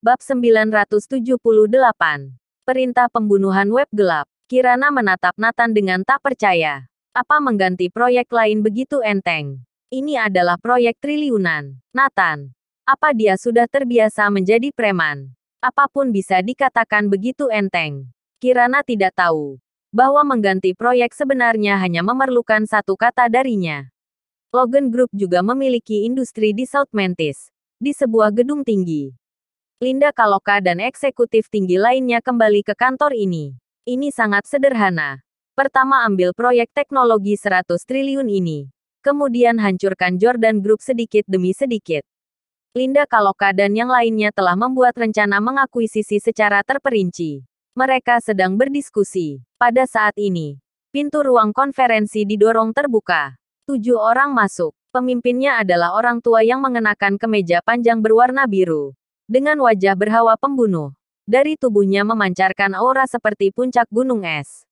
Bab 978. Perintah pembunuhan web gelap. Kirana menatap Nathan dengan tak percaya. Apa mengganti proyek lain begitu enteng? Ini adalah proyek triliunan. Nathan, apa dia sudah terbiasa menjadi preman? Apapun bisa dikatakan begitu enteng. Kirana tidak tahu bahwa mengganti proyek sebenarnya hanya memerlukan satu kata darinya. Logan Group juga memiliki industri di South Memphis, di sebuah gedung tinggi. Linda Kaloka dan eksekutif tinggi lainnya kembali ke kantor ini. Ini sangat sederhana. Pertama, ambil proyek teknologi 100 triliun ini. Kemudian hancurkan Jordan Group sedikit demi sedikit. Linda Kaloka dan yang lainnya telah membuat rencana mengakuisisi secara terperinci. Mereka sedang berdiskusi. Pada saat ini, pintu ruang konferensi didorong terbuka. 7 orang masuk. Pemimpinnya adalah orang tua yang mengenakan kemeja panjang berwarna biru. Dengan wajah berhawa pembunuh. Dari tubuhnya memancarkan aura seperti puncak gunung es.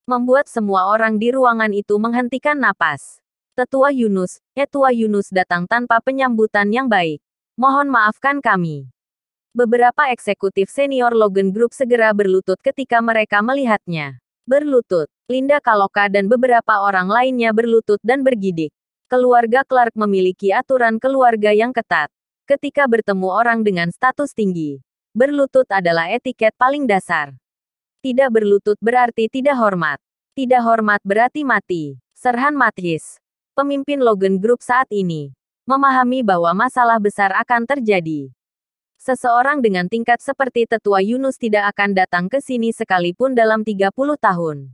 Membuat semua orang di ruangan itu menghentikan napas. Tetua Yunus datang tanpa penyambutan yang baik. Mohon maafkan kami. Beberapa eksekutif senior Logan Group segera berlutut ketika mereka melihatnya. Berlutut. Linda Kaloka dan beberapa orang lainnya berlutut dan bergidik. Keluarga Clark memiliki aturan keluarga yang ketat. Ketika bertemu orang dengan status tinggi, berlutut adalah etiket paling dasar. Tidak berlutut berarti tidak hormat. Tidak hormat berarti mati. Serhan Mathis, pemimpin Logan Group saat ini, memahami bahwa masalah besar akan terjadi. Seseorang dengan tingkat seperti Tetua Yunus tidak akan datang ke sini sekalipun dalam 30 tahun.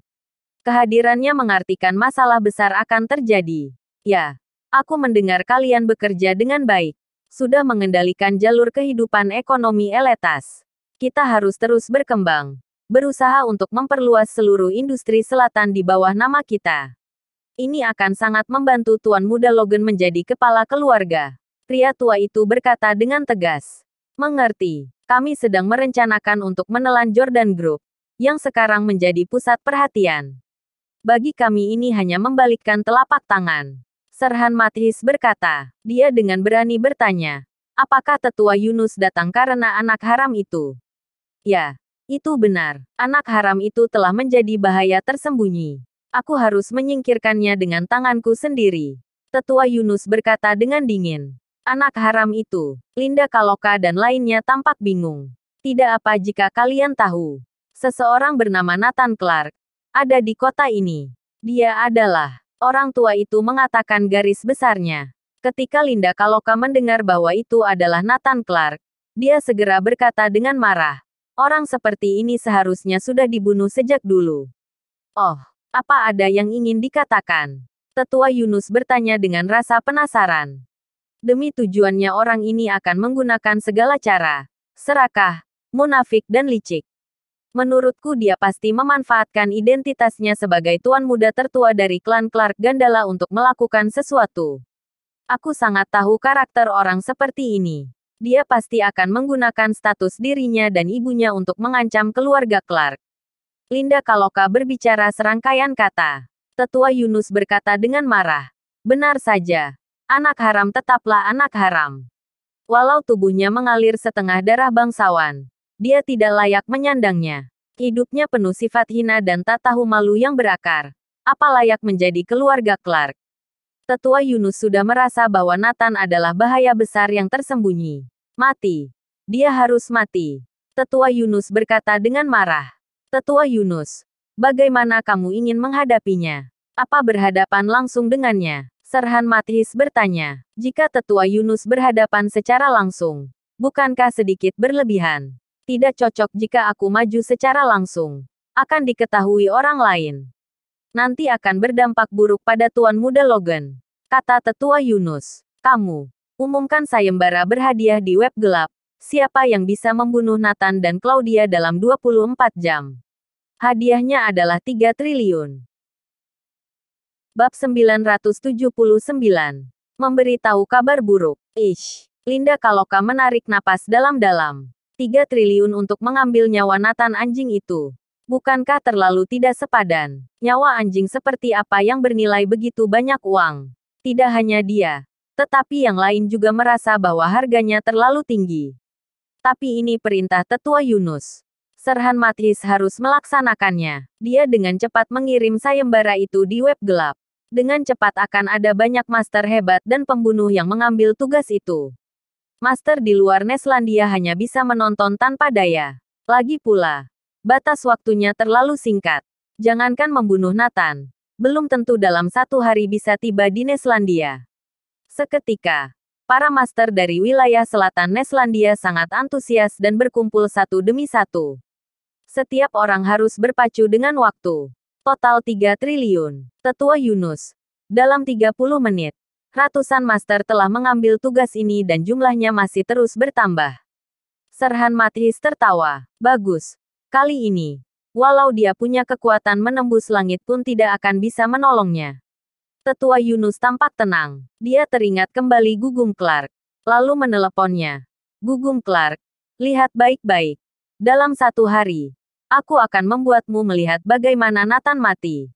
Kehadirannya mengartikan masalah besar akan terjadi. Ya, aku mendengar kalian bekerja dengan baik. Sudah mengendalikan jalur kehidupan ekonomi eletas. Kita harus terus berkembang. Berusaha untuk memperluas seluruh industri selatan di bawah nama kita. Ini akan sangat membantu Tuan Muda Logan menjadi kepala keluarga. Pria tua itu berkata dengan tegas. Mengerti. Kami sedang merencanakan untuk menelan Jordan Group, yang sekarang menjadi pusat perhatian. Bagi kami ini hanya membalikkan telapak tangan. Serhan Mathis berkata. Dia dengan berani bertanya. Apakah Tetua Yunus datang karena anak haram itu? Ya, itu benar. Anak haram itu telah menjadi bahaya tersembunyi. Aku harus menyingkirkannya dengan tanganku sendiri. Tetua Yunus berkata dengan dingin. Anak haram itu. Linda Kaloka dan lainnya tampak bingung. Tidak apa jika kalian tahu. Seseorang bernama Nathan Clark ada di kota ini. Dia adalah... Orang tua itu mengatakan garis besarnya. Ketika Linda Kaloka mendengar bahwa itu adalah Nathan Clark, dia segera berkata dengan marah. Orang seperti ini seharusnya sudah dibunuh sejak dulu. Oh, apa ada yang ingin dikatakan? Tetua Yunus bertanya dengan rasa penasaran. Demi tujuannya orang ini akan menggunakan segala cara. Serakah, munafik dan licik. Menurutku dia pasti memanfaatkan identitasnya sebagai tuan muda tertua dari klan Clark Gandala untuk melakukan sesuatu. Aku sangat tahu karakter orang seperti ini. Dia pasti akan menggunakan status dirinya dan ibunya untuk mengancam keluarga Clark. Linda Kaloka berbicara serangkaian kata. Tetua Yunus berkata dengan marah. Benar saja. Anak haram tetaplah anak haram. Walau tubuhnya mengalir setengah darah bangsawan, dia tidak layak menyandangnya. Hidupnya penuh sifat hina dan tak tahu malu yang berakar. Apa layak menjadi keluarga Clark? Tetua Yunus sudah merasa bahwa Nathan adalah bahaya besar yang tersembunyi. Mati. Dia harus mati. Tetua Yunus berkata dengan marah. Tetua Yunus, bagaimana kamu ingin menghadapinya? Apa berhadapan langsung dengannya? Serhan Mathis bertanya. Jika Tetua Yunus berhadapan secara langsung, bukankah sedikit berlebihan? Tidak cocok jika aku maju secara langsung. Akan diketahui orang lain. Nanti akan berdampak buruk pada Tuan Muda Logan. Kata Tetua Yunus. Kamu, umumkan sayembara berhadiah di web gelap. Siapa yang bisa membunuh Nathan dan Claudia dalam 24 jam? Hadiahnya adalah 3 triliun. Bab 979. Memberitahu kabar buruk. Linda Kaloka menarik napas dalam-dalam. 3 triliun untuk mengambil nyawa Nathan anjing itu. Bukankah terlalu tidak sepadan? Nyawa anjing seperti apa yang bernilai begitu banyak uang? Tidak hanya dia, tetapi yang lain juga merasa bahwa harganya terlalu tinggi. Tapi ini perintah Tetua Yunus. Serhan Mathis harus melaksanakannya. Dia dengan cepat mengirim sayembara itu di web gelap. Dengan cepat akan ada banyak master hebat dan pembunuh yang mengambil tugas itu. Master di luar Neslandia hanya bisa menonton tanpa daya. Lagi pula, batas waktunya terlalu singkat. Jangankan membunuh Nathan, belum tentu dalam 1 hari bisa tiba di Neslandia. Seketika, para master dari wilayah selatan Neslandia sangat antusias dan berkumpul satu demi satu. Setiap orang harus berpacu dengan waktu. Total 3 triliun. Tetua Yunus. Dalam 30 menit, ratusan master telah mengambil tugas ini dan jumlahnya masih terus bertambah. Serhan Mathis tertawa. Bagus. Kali ini, walau dia punya kekuatan menembus langit pun tidak akan bisa menolongnya. Tetua Yunus tampak tenang. Dia teringat kembali Gugum Clark. Lalu meneleponnya. Gugum Clark, lihat baik-baik. Dalam 1 hari, aku akan membuatmu melihat bagaimana Nathan mati.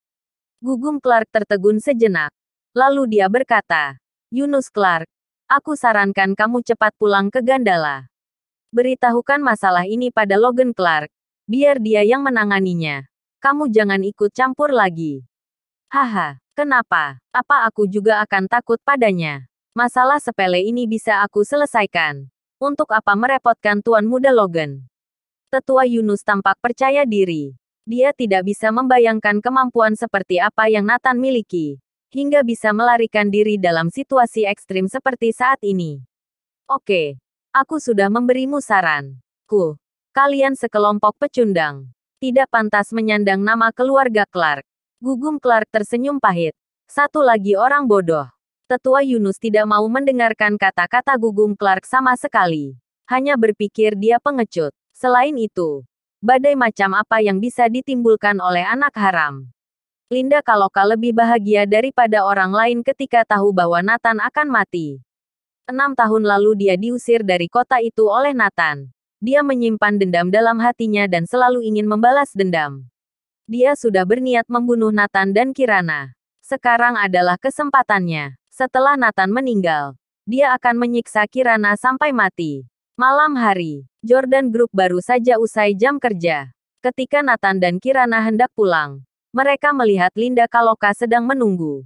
Gugum Clark tertegun sejenak. Lalu dia berkata, Yunus Clark, aku sarankan kamu cepat pulang ke Gandala. Beritahukan masalah ini pada Logan Clark. Biar dia yang menanganinya. Kamu jangan ikut campur lagi. Haha, kenapa? Apa aku juga akan takut padanya? Masalah sepele ini bisa aku selesaikan. Untuk apa merepotkan Tuan Muda Logan? Tetua Yunus tampak percaya diri. Dia tidak bisa membayangkan kemampuan seperti apa yang Nathan miliki. Hingga bisa melarikan diri dalam situasi ekstrim seperti saat ini. Oke, aku sudah memberimu saran. Kalian sekelompok pecundang. Tidak pantas menyandang nama keluarga Clark. Gugum Clark tersenyum pahit. Satu lagi orang bodoh. Tetua Yunus tidak mau mendengarkan kata-kata Gugum Clark sama sekali. Hanya berpikir dia pengecut. Selain itu, badai macam apa yang bisa ditimbulkan oleh anak haram? Linda Kaloka lebih bahagia daripada orang lain ketika tahu bahwa Nathan akan mati. 6 tahun lalu dia diusir dari kota itu oleh Nathan. Dia menyimpan dendam dalam hatinya dan selalu ingin membalas dendam. Dia sudah berniat membunuh Nathan dan Kirana. Sekarang adalah kesempatannya. Setelah Nathan meninggal, dia akan menyiksa Kirana sampai mati. Malam hari, Jordan Group baru saja usai jam kerja. Ketika Nathan dan Kirana hendak pulang, mereka melihat Linda Kaloka sedang menunggu.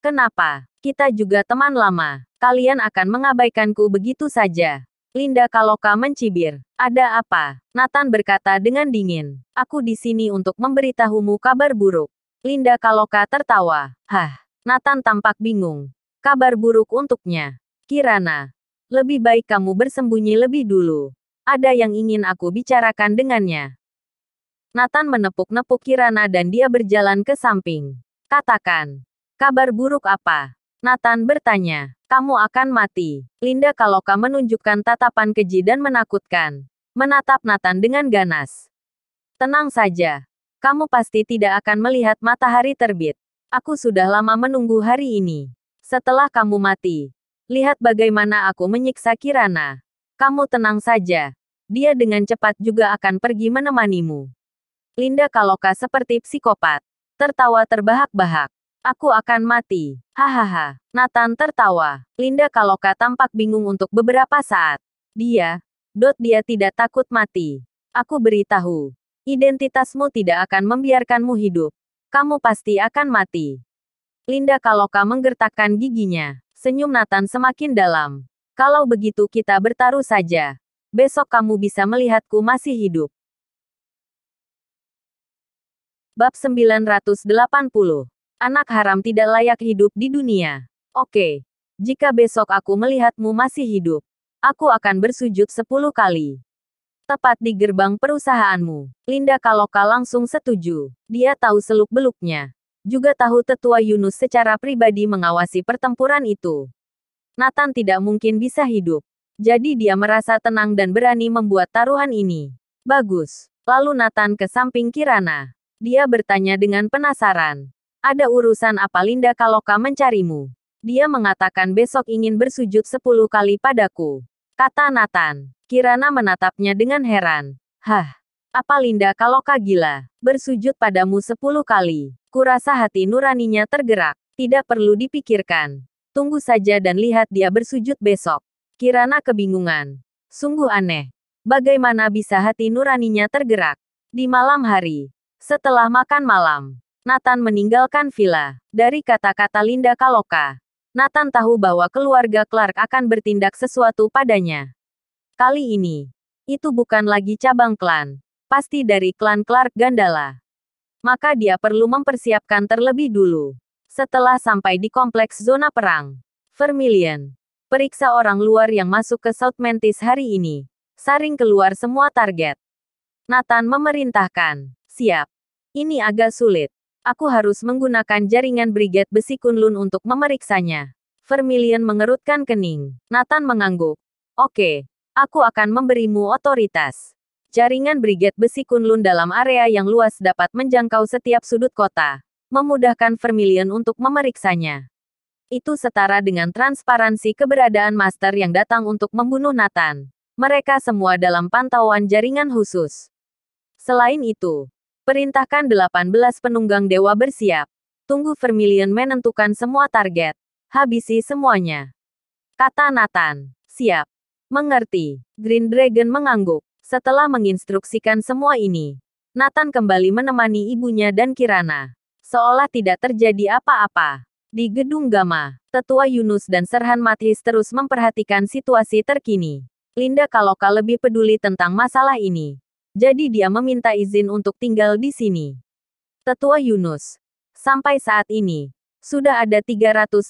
Kenapa? Kita juga teman lama. Kalian akan mengabaikanku begitu saja. Linda Kaloka mencibir. Ada apa? Nathan berkata dengan dingin. Aku di sini untuk memberitahumu kabar buruk. Linda Kaloka tertawa. Hah? Nathan tampak bingung. Kabar buruk untuknya. Kirana, lebih baik kamu bersembunyi lebih dulu. Ada yang ingin aku bicarakan dengannya. Nathan menepuk-nepuk Kirana dan dia berjalan ke samping. Katakan. Kabar buruk apa? Nathan bertanya. Kamu akan mati. Linda Kaloka menunjukkan tatapan keji dan menakutkan. Menatap Nathan dengan ganas. Tenang saja. Kamu pasti tidak akan melihat matahari terbit. Aku sudah lama menunggu hari ini. Setelah kamu mati, lihat bagaimana aku menyiksa Kirana. Kamu tenang saja. Dia dengan cepat juga akan pergi menemanimu. Linda Kaloka seperti psikopat. Tertawa terbahak-bahak. Aku akan mati. Hahaha. Nathan tertawa. Linda Kaloka tampak bingung untuk beberapa saat. Dia tidak takut mati. Aku beritahu. Identitasmu tidak akan membiarkanmu hidup. Kamu pasti akan mati. Linda Kaloka menggertakkan giginya. Senyum Nathan semakin dalam. Kalau begitu kita bertaruh saja. Besok kamu bisa melihatku masih hidup. Bab 980. Anak haram tidak layak hidup di dunia. Oke. Jika besok aku melihatmu masih hidup, aku akan bersujud 10 kali. Tepat di gerbang perusahaanmu. Linda Kaloka langsung setuju. Dia tahu seluk-beluknya. Juga tahu Tetua Yunus secara pribadi mengawasi pertempuran itu. Nathan tidak mungkin bisa hidup. Jadi dia merasa tenang dan berani membuat taruhan ini. Bagus. Lalu Nathan ke samping Kirana. Dia bertanya dengan penasaran. Ada urusan apa Linda Kaloka mencarimu? Dia mengatakan besok ingin bersujud 10 kali padaku. Kata Nathan. Kirana menatapnya dengan heran. Hah? Apa Linda Kaloka gila? Bersujud padamu 10 kali. Kurasa hati nuraninya tergerak. Tidak perlu dipikirkan. Tunggu saja dan lihat dia bersujud besok. Kirana kebingungan. Sungguh aneh. Bagaimana bisa hati nuraninya tergerak? Di malam hari, setelah makan malam, Nathan meninggalkan villa. Dari kata-kata Linda Kaloka, Nathan tahu bahwa keluarga Clark akan bertindak sesuatu padanya. Kali ini, itu bukan lagi cabang klan. Pasti dari klan Clark Gandala. Maka dia perlu mempersiapkan terlebih dulu. Setelah sampai di kompleks zona perang, Vermilion, periksa orang luar yang masuk ke South Mantis hari ini. Saring keluar semua target. Nathan memerintahkan. Siap. Ini agak sulit. Aku harus menggunakan jaringan Brigade Besi Kunlun untuk memeriksanya. Vermilion mengerutkan kening. Nathan mengangguk. Oke, aku akan memberimu otoritas. Jaringan Brigade Besi Kunlun dalam area yang luas dapat menjangkau setiap sudut kota, memudahkan Vermilion untuk memeriksanya. Itu setara dengan transparansi keberadaan Master yang datang untuk membunuh Nathan. Mereka semua dalam pantauan jaringan khusus. Selain itu, perintahkan 18 penunggang dewa bersiap. Tunggu Vermilion menentukan semua target. Habisi semuanya. Kata Nathan. Siap. Mengerti. Green Dragon mengangguk. Setelah menginstruksikan semua ini, Nathan kembali menemani ibunya dan Kirana. Seolah tidak terjadi apa-apa. Di gedung Gamma, Tetua Yunus dan Serhan Mathis terus memperhatikan situasi terkini. Linda Kaloka lebih peduli tentang masalah ini. Jadi dia meminta izin untuk tinggal di sini. Tetua Yunus. Sampai saat ini, sudah ada 388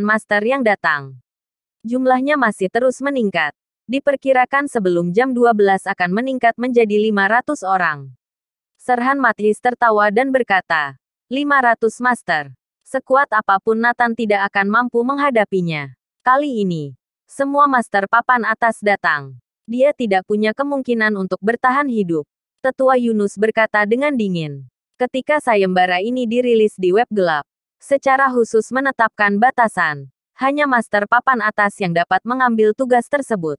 master yang datang. Jumlahnya masih terus meningkat. Diperkirakan sebelum jam 12 akan meningkat menjadi 500 orang. Serhan Mathis tertawa dan berkata, 500 master. Sekuat apapun Nathan tidak akan mampu menghadapinya. Kali ini, semua master papan atas datang. Dia tidak punya kemungkinan untuk bertahan hidup. Tetua Yunus berkata dengan dingin. Ketika sayembara ini dirilis di web gelap, secara khusus menetapkan batasan. Hanya master papan atas yang dapat mengambil tugas tersebut.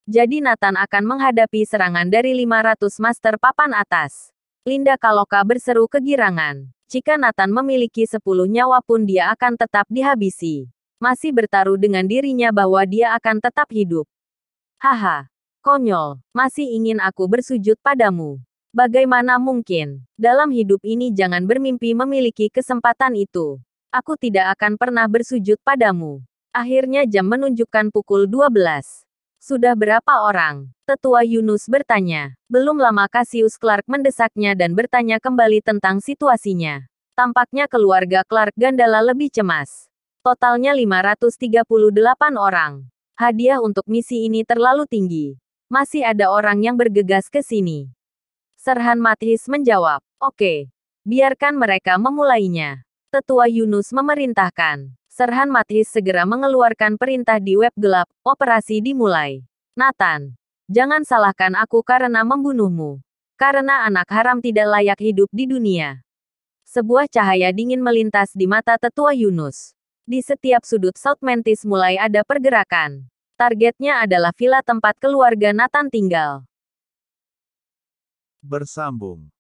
Jadi Nathan akan menghadapi serangan dari 500 master papan atas. Linda Kaloka berseru kegirangan. Jika Nathan memiliki 10 nyawa pun dia akan tetap dihabisi. Masih bertaruh dengan dirinya bahwa dia akan tetap hidup. Haha, konyol, masih ingin aku bersujud padamu. Bagaimana mungkin? Dalam hidup ini jangan bermimpi memiliki kesempatan itu. Aku tidak akan pernah bersujud padamu. Akhirnya jam menunjukkan pukul 12. Sudah berapa orang? Tetua Yunus bertanya. Belum lama Cassius Clark mendesaknya dan bertanya kembali tentang situasinya. Tampaknya keluarga Clark Gandala lebih cemas. Totalnya 538 orang. Hadiah untuk misi ini terlalu tinggi. Masih ada orang yang bergegas ke sini. Serhan Mathis menjawab. Oke. Biarkan mereka memulainya. Tetua Yunus memerintahkan. Serhan Mathis segera mengeluarkan perintah di web gelap. Operasi dimulai. Nathan. Jangan salahkan aku karena membunuhmu. Karena anak haram tidak layak hidup di dunia. Sebuah cahaya dingin melintas di mata Tetua Yunus. Di setiap sudut South Mantis mulai ada pergerakan. Targetnya adalah villa tempat keluarga Nathan tinggal. Bersambung.